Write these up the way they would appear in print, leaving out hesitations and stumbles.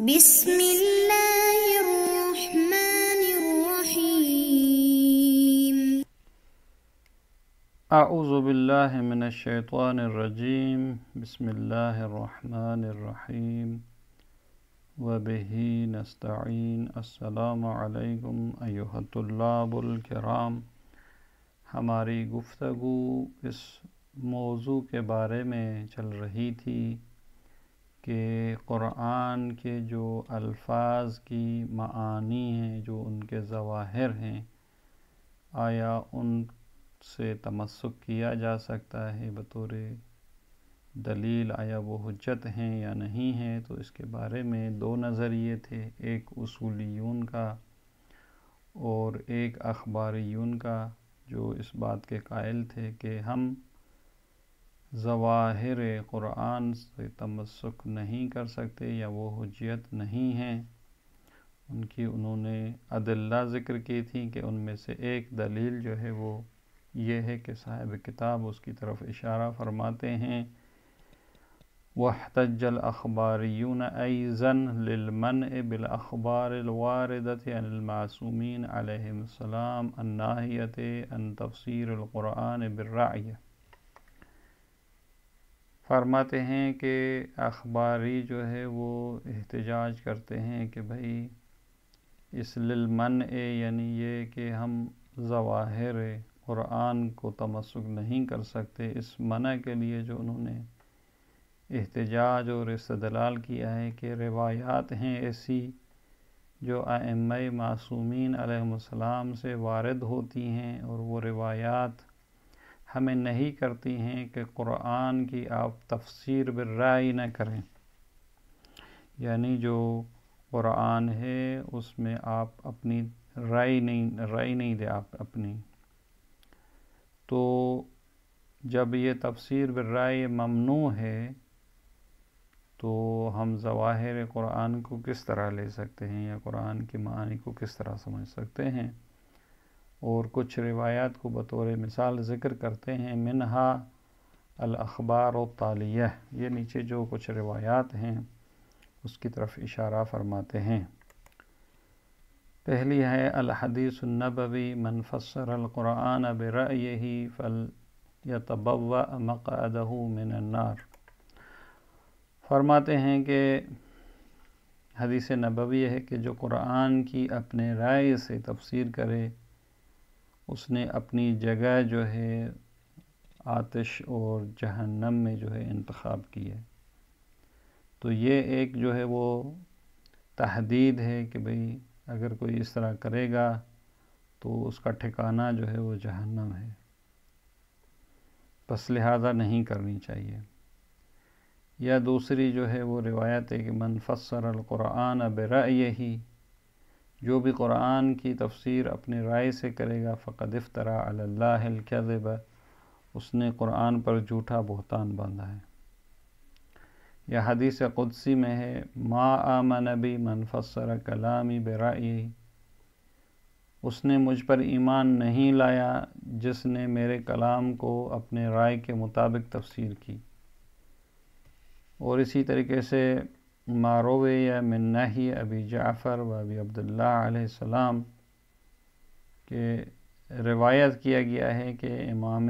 بسم الله الرحمن الرحيم. اعوذ باللہ من الشیطان الرجیم بسم اللہ الرحمن الرحیم وبہ نستعین. السلام علیکم ایھا الطلاب الکرام. ہماری گفتگو اس موضوع کے بارے میں چل رہی تھی کہ قرآن کے جو الفاظ کی معانی ہیں، جو ان کے ظواہر ہیں، آیا ان سے تمسک کیا جا سکتا ہے بطور دلیل؟ آیا وہ حجت ہیں یا نہیں ہیں؟ تو اس کے بارے میں دو نظریے تھے، ایک اصولیون کا اور ایک اخباریون کا، جو اس بات کے قائل تھے کہ ہم ظواہر قرآن سے تمسک نہیں کر سکتے یا وہ حجت نہیں ہیں. ان کی انہوں نے ادلہ ذکر کی تھی کہ ان میں سے ایک دلیل جو ہے وہ یہ ہے کہ صاحب کتاب اس کی طرف اشارہ فرماتے ہیں وَاحْتَجَّ الْأَخْبَارِيُّونَ أَيْضًا لِلْمَنْعِ بِالْأَخْبَارِ الْوَارِدَةِ عَنِ الْمَعْصُومِينَ عَلَيْهِمُ السَّلَامُ النَّاهِيَةِ عَنْ تَفْسِيرِ الْقُرْآنِ بِالرَّأْيِ. فرماتے ہیں کہ اخباری جو ہے وہ احتجاج کرتے ہیں کہ بھئی اس للمنع یعنی یہ کہ ہم ظواہر قرآن کو تمسک نہیں کر سکتے، اس منع کے لیے جو انہوں نے احتجاج اور استدلال کیا ہے کہ روایات ہیں ایسی جو ائمہ معصومین علیہم السلام سے وارد ہوتی ہیں، اور وہ روایات ہمیں نہیں کرتی ہیں کہ قرآن کی آپ تفسیر بالرائے نہ کریں، یعنی جو قرآن ہے اس میں آپ اپنی رائے نہیں دیں آپ اپنی. تو جب یہ تفسیر بالرائے ممنوع ہے تو ہم ظواہر قرآن کو کس طرح لے سکتے ہیں یا قرآن کی معانی کو کس طرح سمجھ سکتے ہیں؟ اور کچھ روایات کو بطور مثال ذکر کرتے ہیں، منہا الاخبار التالیہ، یہ نیچے جو کچھ روایات ہیں اس کی طرف اشارہ فرماتے ہیں. پہلی ہے الحدیث النبوی من فسر القرآن برأیہ فلیتبوأ مقعدہ من النار. فرماتے ہیں کہ حدیث نبوی ہے کہ جو قرآن کی اپنے رائے سے تفسیر کرے اس نے اپنی جگہ جو ہے آتش اور جہنم میں جو ہے انتخاب کی ہے. تو یہ ایک جو ہے وہ تحدید ہے کہ بھئی اگر کوئی اس طرح کرے گا تو اس کا ٹھکانہ جو ہے وہ جہنم ہے، پس لہذا نہیں کرنی چاہیے. یا دوسری جو ہے وہ روایت ہے کہ من فسر القرآن برأیہ، جو بھی قرآن کی تفسیر اپنے رائے سے کرے گا فقد افترى علی اللہ الکذب، اس نے قرآن پر جھوٹا بہتان باندھا ہے. یا حدیث قدسی میں ہے ما آمن بی من فسر کلامی برأیہ، اس نے مجھ پر ایمان نہیں لایا جس نے میرے کلام کو اپنے رائے کے مطابق تفسیر کی. اور اسی طریقے سے ماروی من نہی ابی جعفر و ابی عبداللہ علیہ السلام کہ روایت کیا گیا ہے کہ امام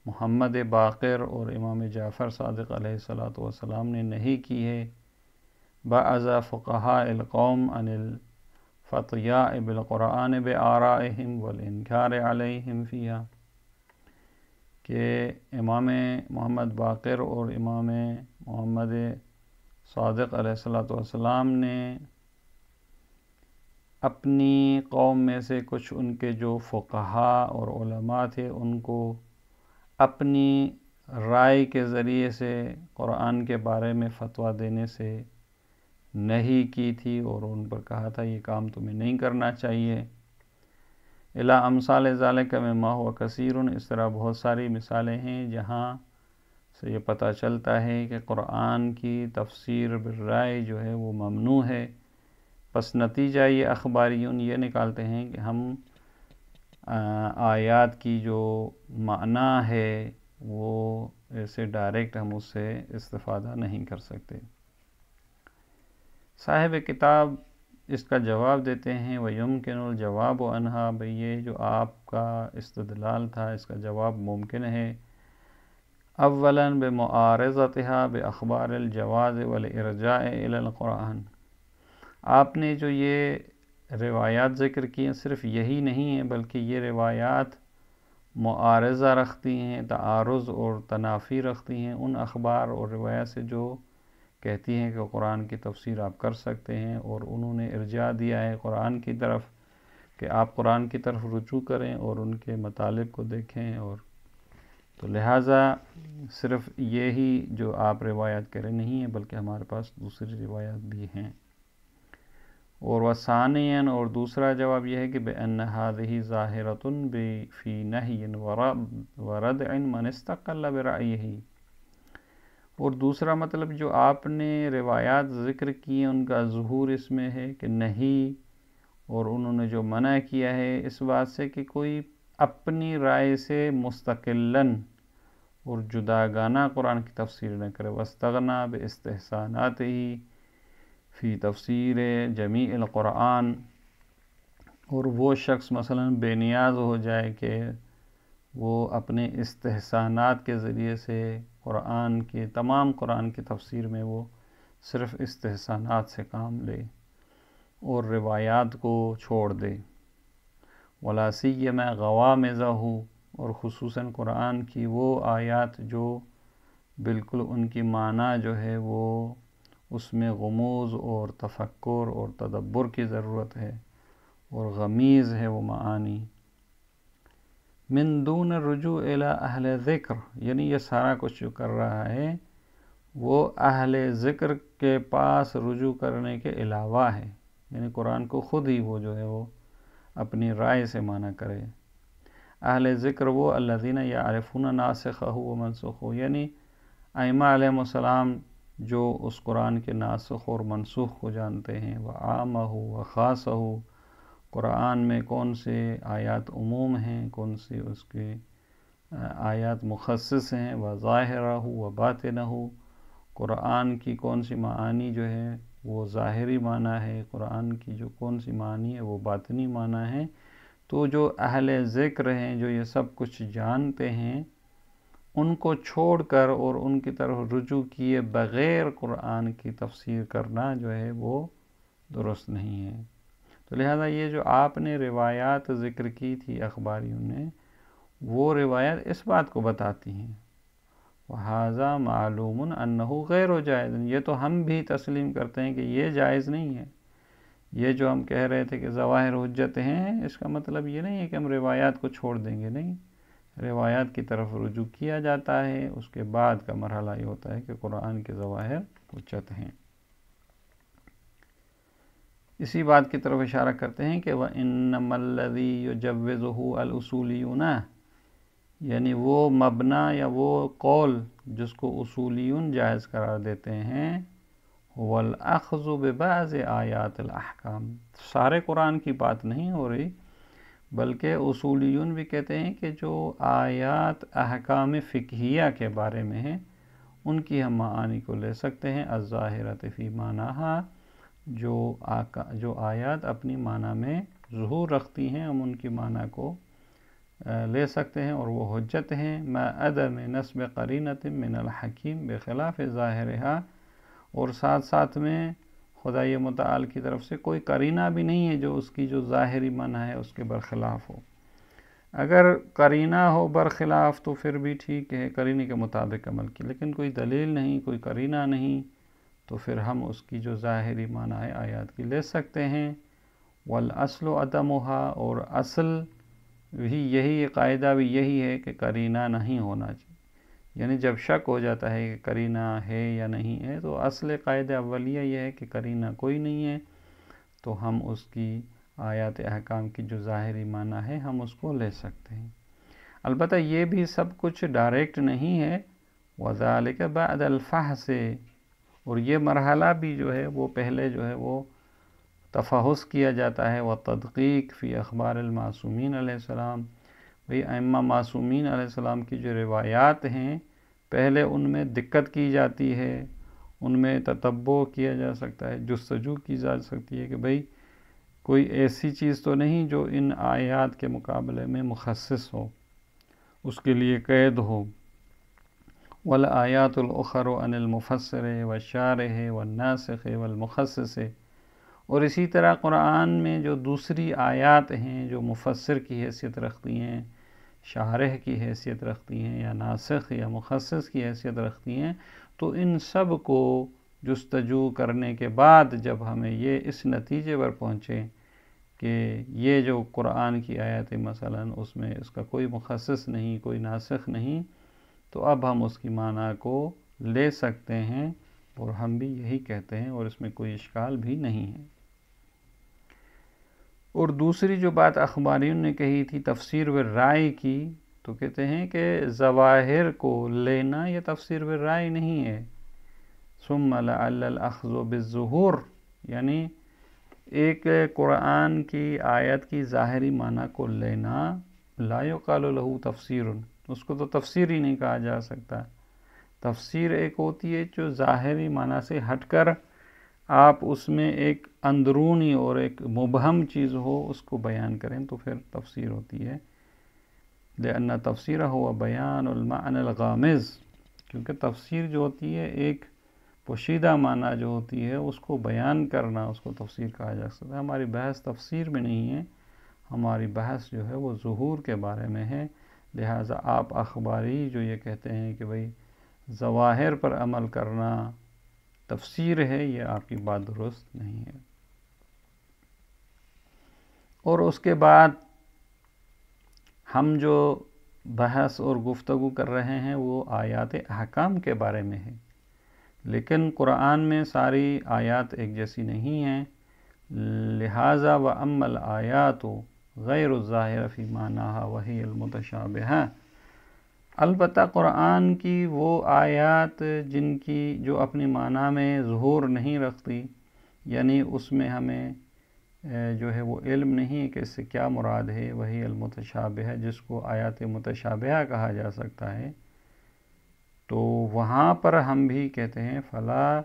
محمد باقر اور امام جعفر صادق علیہ السلام نے نہیں کی ہے بعض فقہاء القوم عن الفتیاء بالقرآن بآرائہم والانکار علیہم فیہا، کہ امام محمد باقر اور امام محمد صادق علیہ السلام نے اپنی قوم میں سے کچھ ان کے جو فقہاء اور علماء تھے ان کو اپنی رائے کے ذریعے سے قرآن کے بارے میں فتویٰ دینے سے نہیں کی تھی، اور ان پر کہا تھا یہ کام تمہیں نہیں کرنا چاہیے. الی امثال ذالک مما ہوا کثیر، اس طرح بہت ساری مثالیں ہیں جہاں سے یہ پتہ چلتا ہے کہ قرآن کی تفسیر بالرائے جو ہے وہ ممنوع ہے. پس نتیجہ یہ اخباریون یہ نکالتے ہیں کہ ہم آیات کی جو معنی ہے وہ ایسے ڈائریکٹ ہم اس سے استفادہ نہیں کر سکتے. صاحب کتاب اس کا جواب دیتے ہیں وَيُمْكِنُ الْجَوَابُ عَنْهَا، بھئی یہ جو آپ کا استدلال تھا اس کا جواب ممکن ہے اولاً بمعارضتها بأخبار الجواز والارجاء الى القرآن، آپ نے جو یہ روایات ذکر کی ہیں صرف یہی نہیں ہیں بلکہ یہ روایات معارضہ رکھتی ہیں، تعارض اور تنافی رکھتی ہیں ان اخبار اور روایات سے جو کہتی ہیں کہ قرآن کی تفسیر آپ کر سکتے ہیں، اور انہوں نے ارجاع دیا ہے قرآن کی طرف کہ آپ قرآن کی طرف رجوع کریں اور ان کے مطالب کو دیکھیں، اور تو لہٰذا صرف یہی جو آپ روایات کریں نہیں ہیں بلکہ ہمارے پاس دوسری روایات بھی ہیں۔ اور وثانیاً، اور دوسرا جواب یہ ہے کہ بأن هذه ظاہرة فی نہی وردع من استقل برأیہ، اور دوسرا مطلب جو آپ نے روایات ذکر کی ہیں ان کا ظہور اس میں ہے کہ نہیں، اور انہوں نے جو منع کیا ہے اس بات سے کہ کوئی اپنی رائے سے مستقلاً اور جداگانہ قرآن کی تفسیر نہ کرے، واستغنى باستحساناته فی تفسیر جمیع القرآن، اور وہ شخص مثلاً بے نیاز ہو جائے کہ وہ اپنے استحسانات کے ذریعے سے تمام قرآن کی تفسیر میں وہ صرف استحسانات سے کام لے اور روایات کو چھوڑ دے، ولا سیما غوامضہ، اور خصوصاً قرآن کی وہ آیات جو بالکل ان کی معنی جو ہے وہ اس میں غموض اور تفکر اور تدبر کی ضرورت ہے اور غمیض ہے وہ معانی، من دون الرجوع الی اہل ذکر، یعنی یہ سارا کچھ جو کر رہا ہے وہ اہل ذکر کے پاس رجوع کرنے کے علاوہ ہے، یعنی قرآن کو خود ہی وہ جو ہے وہ اپنی رائے سے معنی کرے۔ اہل ذکر وہ الذین یعرفون ناسخہ و منسوخہ، یعنی ائمہ علیہ السلام جو اس قرآن کے ناسخ اور منسوخ کو جانتے ہیں، وعامہ و خاصہ، قرآن میں کون سے آیات عموم ہیں، کون سے اس کے آیات مخصص ہیں، وظاہرہ و باطنہ، قرآن کی کون سی معانی جو ہے وہ ظاہری معنی ہے، قرآن کی جو کون سی معانی ہے وہ باطنی معنی ہے۔ تو جو اہل ذکر ہیں جو یہ سب کچھ جانتے ہیں، ان کو چھوڑ کر اور ان کی طرف رجوع کیے بغیر قرآن کی تفسیر کرنا جو ہے وہ درست نہیں ہے۔ تو لہذا یہ جو آپ نے روایات ذکر کی تھی اخباریوں نے، وہ روایات اس بات کو بتاتی ہیں، وَهَذَا مَعْلُومٌ أَنَّهُ غَيْرُ جَائِزٍ، یہ تو ہم بھی تسلیم کرتے ہیں کہ یہ جائز نہیں ہے۔ یہ جو ہم کہہ رہے تھے کہ ظواہر حجت ہیں، اس کا مطلب یہ نہیں ہے کہ ہم روایات کو چھوڑ دیں گے، نہیں، روایات کی طرف رجوع کیا جاتا ہے، اس کے بعد کا مرحلہ یہ ہوتا ہے کہ قرآن کے ظواہر حجت ہیں۔ اسی بات کی طرف اشارہ کرتے ہیں کہ وَإِنَّمَا الَّذِي يُجَوِّزُهُ الْأُصُولِيُّونَ، یعنی وہ مبنی یا وہ قول جس کو اصولیون جائز قرار دیتے ہیں، وَالْأَخْذُ بِبَعْضِ آیات الْأَحْكَامِ، سارے قرآن کی بات نہیں ہو رہی بلکہ اصولیون بھی کہتے ہیں کہ جو آیات احکام فقہیہ کے بارے میں ہیں ان کی ہم معانی کو لے سکتے ہیں، الظاہرۃ فی معنیہا، جو آیات اپنی معنی میں ظہور رکھتی ہیں ہم ان کی معنی کو لے سکتے ہیں اور وہ حجت ہیں، ما عدم نسب قرینۃ من الحکیم بخلاف ظاہرہا، اور ساتھ ساتھ میں خدای متعال کی طرف سے کوئی قرینہ بھی نہیں ہے جو اس کی جو ظاہری معنی ہے اس کے برخلاف ہو۔ اگر قرینہ ہو برخلاف تو پھر بھی ٹھیک ہے، قرینے کے مطابق عمل کی، لیکن کوئی دلیل نہیں، کوئی قرینہ نہیں، تو پھر ہم اس کی جو ظاہری معنی ہے آیات کی لے سکتے ہیں۔ والاصل عدمھا، اور اصل بھی یہی، قاعدہ بھی یہی ہے کہ قرینہ نہیں ہونا چاہیے، یعنی جب شک ہو جاتا ہے کہ قرینہ ہے یا نہیں ہے تو اصل قاعدہ اولیہ یہ ہے کہ قرینہ کوئی نہیں ہے، تو ہم اس کی آیات احکام کی جو ظاہری معنی ہے ہم اس کو لے سکتے ہیں۔ البتہ یہ بھی سب کچھ ڈائریکٹ نہیں ہے، وذالک بعد الفحص، اور یہ مرحلہ بھی جو ہے وہ پہلے جو ہے وہ تفحص کیا جاتا ہے، وتدقیق فی اخبار المعصومین علیہ السلام، بھئی ائمہ معصومین علیہ السلام کی جو روایات ہیں پہلے ان میں دقت کی جاتی ہے ان میں تتبع کیا جا سکتا ہے، جستجو کی جا سکتی ہے کہ بھئی کوئی ایسی چیز تو نہیں جو ان آیات کے مقابلے میں مخصص ہو، اس کے لیے قید ہو۔ والآیات الاخر عن المفسر والشارح والناسخ والمخصص، اور اسی طرح قرآن میں جو دوسری آیات ہیں جو مفسر کی حیثیت رکھتی ہیں، شارح کی حیثیت رکھتی ہیں، یا ناسخ یا مخصص کی حیثیت رکھتی ہیں، تو ان سب کو جستجو کرنے کے بعد جب ہمیں یہ اس نتیجے پر پہنچے کہ یہ جو قرآن کی آیت مثلا اس میں اس کا کوئی مخصص نہیں، کوئی ناسخ نہیں، تو اب ہم اس کی معنی کو لے سکتے ہیں، اور ہم بھی یہی کہتے ہیں، اور اس میں کوئی اشکال بھی نہیں ہے۔ اور دوسری جو بات اخباریوں نے کہی تھی تفسیر بالرائے کی، تو کہتے ہیں کہ ظواہر کو لینا یہ تفسیر بالرائے نہیں ہے۔ ثم لعل الاخذ بالظہور، یعنی ایک قرآن کی آیت کی ظاہری معنی کو لینا، لا یقال له تفسیر، اس کو تو تفسیر ہی نہیں کہا جا سکتا۔ تفسیر ایک ہوتی ہے جو ظاہری معنی سے ہٹ کر آپ اس میں ایک اندرونی اور ایک مبہم چیز ہو اس کو بیان کریں، تو پھر تفسیر ہوتی ہے۔ لأن تفسیر ہوا بیان المعنی الغامض، کیونکہ تفسیر جو ہوتی ہے ایک پوشیدہ معنی جو ہوتی ہے اس کو بیان کرنا، اس کو تفسیر کہا جا سکتا ہے۔ ہماری بحث تفسیر میں نہیں ہے، ہماری بحث جو ہے وہ ظہور کے بارے میں ہے۔ لہٰذا آپ اخباری جو یہ کہتے ہیں کہ بھئی ظواہر پر عمل کرنا تفسیر ہے، یہ آپ کی بات درست نہیں ہے۔ اور اس کے بعد ہم جو بحث اور گفتگو کر رہے ہیں وہ آیات احکام کے بارے میں ہے، لیکن قرآن میں ساری آیات ایک جیسی نہیں ہیں، لہٰذا وَأَمَّا الْآيَاتُ غَيْرُ الظَّاهِرَ فِي مَعْنَاهَا وَهِيَ الْمُتَشَابِهَةُ، البتہ قرآن کی وہ آیات جن کی جو اپنی معنی میں ظہور نہیں رکھتی، یعنی اس میں ہمیں جو ہے وہ علم نہیں کہ اس سے کیا مراد ہے، وہی المتشابہ، جس کو آیات متشابہہ کہا جا سکتا ہے، تو وہاں پر ہم بھی کہتے ہیں فلا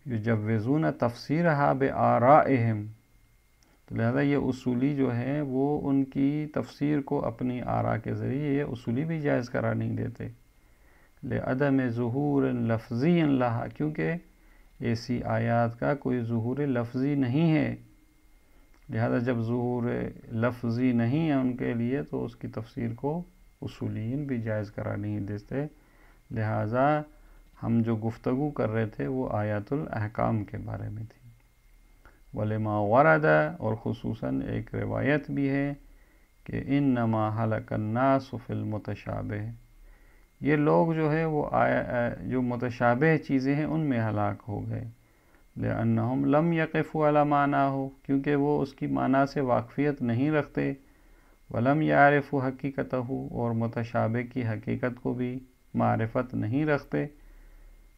یجوزون تفسیرها بآرائہم، تو لہذا یہ اصولی جو ہے وہ ان کی تفسیر کو اپنی آراء کے ذریعے یہ اصولی بھی جائز قرار نہیں دیتے، لعدم ظہور لفظی لہا، کیونکہ ایسی آیات کا کوئی ظہور لفظی نہیں ہے، لہذا جب ظہور لفظی نہیں ہے ان کے لیے تو اس کی تفسیر کو اصولیین بھی جائز قرار نہیں دیتے۔ لہذا ہم جو گفتگو کر رہے تھے وہ آیات الاحکام کے بارے میں تھی۔ وَلِمَا وَرَدَ، اور خصوصاً ایک روایت بھی ہے کہ انما ہلک الناس فی المتشابہ، یہ لوگ جو ہے وہ جو متشابہ چیزیں ہیں ان میں ہلاک ہو گئے، لأنہم لم یقفوا علی معناہ، کیونکہ وہ اس کی معنی سے واقفیت نہیں رکھتے، ولم یعرفوا حقیقتہ، اور متشابہ کی حقیقت کو بھی معرفت نہیں رکھتے۔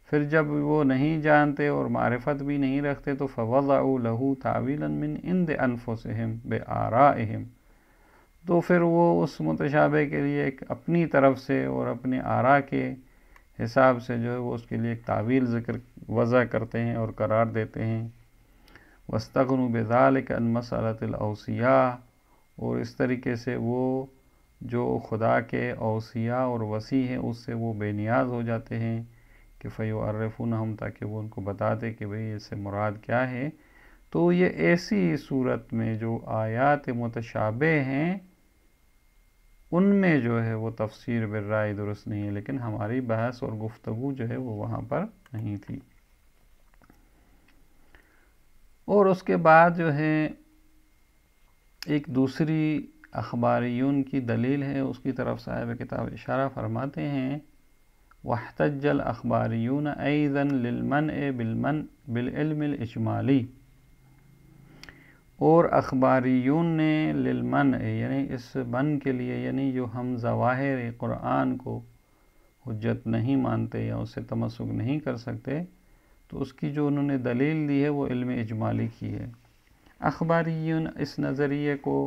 پھر جب وہ نہیں جانتے اور معرفت بھی نہیں رکھتے تو فوضعوا له تعویلا من عند انفسهم بآرائہم، تو پھر وہ اس متشابہ کے لیے ایک اپنی طرف سے اور اپنے آراء کے حساب سے جو ہے وہ اس کے لیے ایک تعویل وضع کرتے ہیں اور قرار دیتے ہیں۔ واستغنوا بذلك عن مسألة الأوصیاء، اور اس طریقے سے وہ جو خدا کے اوصیاء اور وصی ہیں اس سے وہ بے نیاز ہو جاتے ہیں کہ فیعرفونہم، تاکہ وہ ان کو بتا دے کہ بھئی اس سے مراد کیا ہے۔ تو یہ ایسی صورت میں جو آیات متشابہ ہیں ان میں جو ہے وہ تفسیر بالرائے درست نہیں ہے، لیکن ہماری بحث اور گفتگو جو ہے وہ وہاں پر نہیں تھی۔ اور اس کے بعد جو ہے ایک دوسری اخباریون کی دلیل ہے، اس کی طرف صاحب کتاب اشارہ فرماتے ہیں واحتج الاخباریون ایضا للمنع بالعلم الاجمالی، اور اخباریون نے للمنع، یعنی اس من کے لیے، یعنی جو ہم ظواہر قرآن کو حجت نہیں مانتے یا اس سے تمسک نہیں کر سکتے، تو اس کی جو انہوں نے دلیل دی ہے وہ علم اجمالی کی ہے۔ اخباریون اس نظریے کو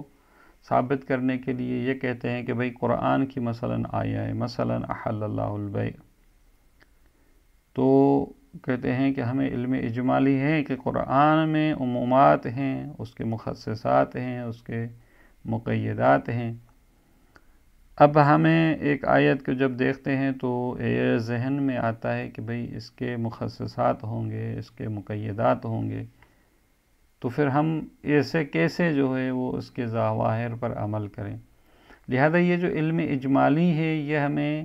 ثابت کرنے کے لیے یہ کہتے ہیں کہ بھئی قرآن کی مثلا آیا ہے، مثلا احل اللہ البیع، تو کہتے ہیں کہ ہمیں علم اجمالی ہے کہ قرآن میں عمومات ہیں، اس کے مخصصات ہیں، اس کے مقیدات ہیں۔ اب ہمیں ایک آیت کو جب دیکھتے ہیں تو یہ ذہن میں آتا ہے کہ بھئی اس کے مخصصات ہوں گے، اس کے مقیدات ہوں گے، تو پھر ہم ایسے کیسے جو ہے وہ اس کے ظواہر پر عمل کریں۔ لہذا یہ جو علم اجمالی ہے یہ ہمیں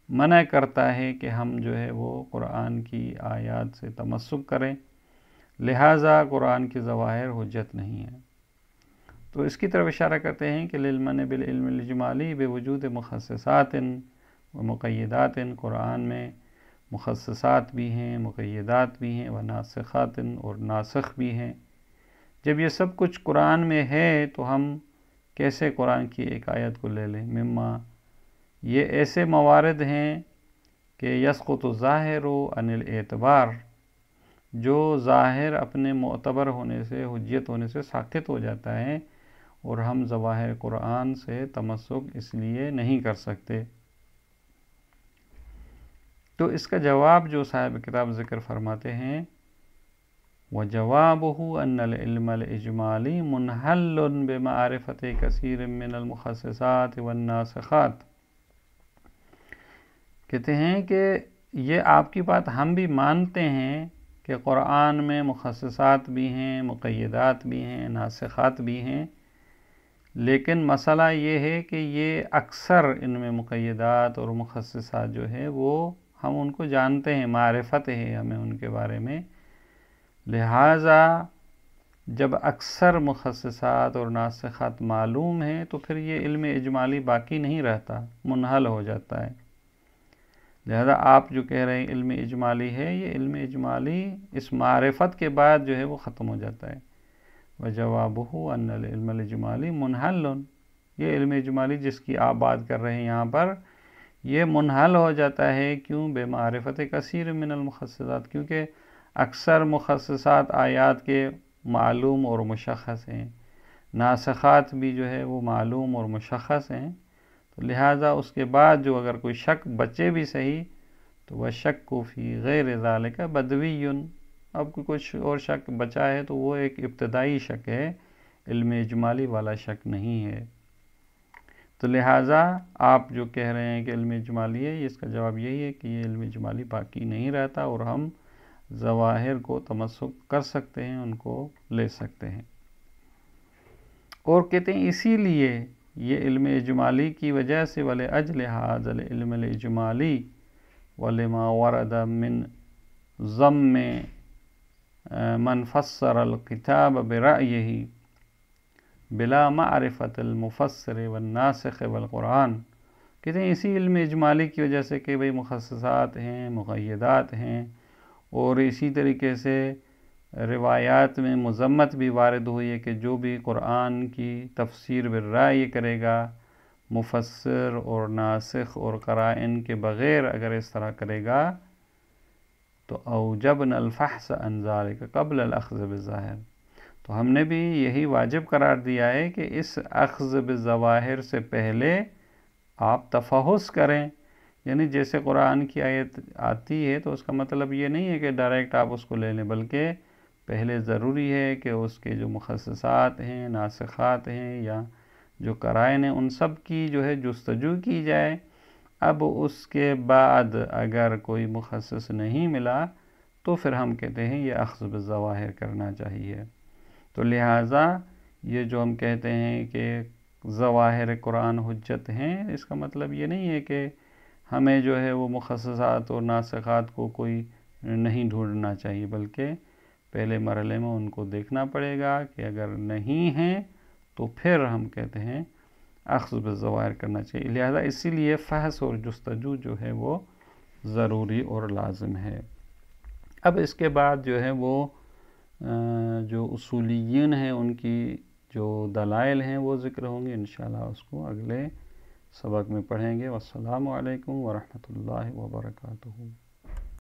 منع کرتا ہے کہ ہم جو ہے وہ قرآن کی آیات سے تمسک کریں، لہذا قرآن کی ظواہر حجت نہیں ہے۔ تو اس کی طرف اشارہ کرتے ہیں کہ للمن بالعلم الاجمالی بوجود مخصصات و مقیدات، قرآن میں مخصصات بھی ہیں، مقیدات بھی ہیں، و ناسخات اور ناسخ بھی ہیں۔ جب یہ سب کچھ قرآن میں ہے تو ہم کیسے قرآن کی ایک آیت کو لے لیں؟ مما، یہ ایسے موارد ہیں کہ یسقط الظاہر عن الاعتبار، جو ظاہر اپنے معتبر ہونے سے، حجت ہونے سے ساقط ہو جاتا ہے، اور ہم ظواہر قرآن سے تمسک اس لیے نہیں کر سکتے۔ تو اس کا جواب جو صاحب کتاب ذکر فرماتے ہیں، وَجَوَابُهُ أَنَّ الْعِلْمَ الْإِجْمَالِي مُنْحَلٌ بِمَعْرِفَةِ كَثِيرٍ مِّنَ الْمُخَصِّصَاتِ وَالنَّاسِخَاتِ۔ کہتے ہیں کہ یہ آپ کی بات ہم بھی مانتے ہیں کہ قرآن میں مخصصات بھی ہیں، مقیدات بھی ہیں، ناسخات بھی ہیں، لیکن مسئلہ یہ ہے کہ یہ اکثر ان میں مقیدات اور مخصصات جو ہے وہ ہم ان کو جانتے ہیں، معرفت ہے ہمیں ان کے بارے میں، لہٰذا جب اکثر مخصصات اور ناسخات معلوم ہیں تو پھر یہ علم اجمالی باقی نہیں رہتا، منحل ہو جاتا ہے۔ لہذا آپ جو کہہ رہے ہیں علم اجمالی ہے، یہ علم اجمالی اس معرفت کے بعد جو ہے وہ ختم ہو جاتا ہے۔ وَجَوَابُهُ أَنَّ الْعِلْمَ الْإِجْمَالِي مُنْحَلٌ، یہ علم اجمالی جس کی آپ بات کر رہے ہیں یہاں پر، یہ منحل ہو جاتا ہے، کیوں؟ بِمَعْرِفَةِ كَثِيرٍ مِّنَ الْمُخَصِّصَاتِ، کیونکہ اکثر مخصصات آیات کے معلوم اور مشخص ہیں، ناسخات بھی جو ہے وہ معلوم اور مشخص ہیں، تو لہٰذا اس کے بعد جو اگر کوئی شک بچے بھی صحیح تو وَالشَّكُّ فِي غَيْرِ ذَلِكَ بَدْوِيٌّ، اب کچھ اور شک بچا ہے تو وہ ایک ابتدائی شک ہے، علم اجمالی والا شک نہیں ہے۔ تو لہٰذا آپ جو کہہ رہے ہیں کہ علم اجمالی ہے، اس کا جواب یہی ہے کہ یہ علم اجمالی باقی نہیں رہتا، اور ہم ظواہر کو تمسک کر سکتے ہیں، ان کو لے سکتے ہیں۔ اور کہتے ہیں اسی لیے یہ علم اجمالی کی وجہ سے وَلِأَجْلِ هَذَا الْعِلْمِ الْإِجْمَالِي وَلِمَا وَرَدَ مِنْ ضَمِّ مَنْ فَسَّرَ الْكِتَابَ بِرَأْيِهِ بلا معرفت المفسر والناسخ والقرآن، کہتے ہیں اسی علم اجمالی کی وجہ سے کہ بھئی مخصصات ہیں، مقیدات ہیں، اور اسی طریقے سے روایات میں مذمت بھی وارد ہوئی ہے کہ جو بھی قرآن کی تفسیر بالرأی کرے گا، مفسر اور ناسخ اور قرائن کے بغیر اگر اس طرح کرے گا تو اوجبنا الفحص عن ذلك قبل الاخذ بالظاہر، تو ہم نے بھی یہی واجب قرار دیا ہے کہ اس اخذ بالظواہر سے پہلے آپ تفحص کریں، یعنی جیسے قرآن کی آیت آتی ہے تو اس کا مطلب یہ نہیں ہے کہ ڈائریکٹ آپ اس کو لے لیں، بلکہ پہلے ضروری ہے کہ اس کے جو مخصصات ہیں، ناسخات ہیں، یا جو قرائن ہیں، ان سب کی جو ہے جستجو کی جائے۔ اب اس کے بعد اگر کوئی مخصص نہیں ملا تو پھر ہم کہتے ہیں یہ اخذ بالظواہر کرنا چاہیے۔ تو لہٰذا یہ جو ہم کہتے ہیں کہ ظواہر قرآن حجت ہیں، اس کا مطلب یہ نہیں ہے کہ ہمیں جو ہے وہ مخصصات اور ناسخات کو کوئی نہیں ڈھونڈنا چاہیے، بلکہ پہلے مرحلے میں ان کو دیکھنا پڑے گا کہ اگر نہیں ہیں تو پھر ہم کہتے ہیں اخذ بالظواہر کرنا چاہیے۔ لہذا اسی لیے فحص اور جستجو جو ہے وہ ضروری اور لازم ہے۔ اب اس کے بعد جو ہے وہ جو اصولیین ہیں ان کی جو دلائل ہیں وہ ذکر ہوں گے، انشاءاللہ اس کو اگلے سبق میں پڑھیں گے۔ والسلام علیکم ورحمۃ اللہ وبرکاتہ۔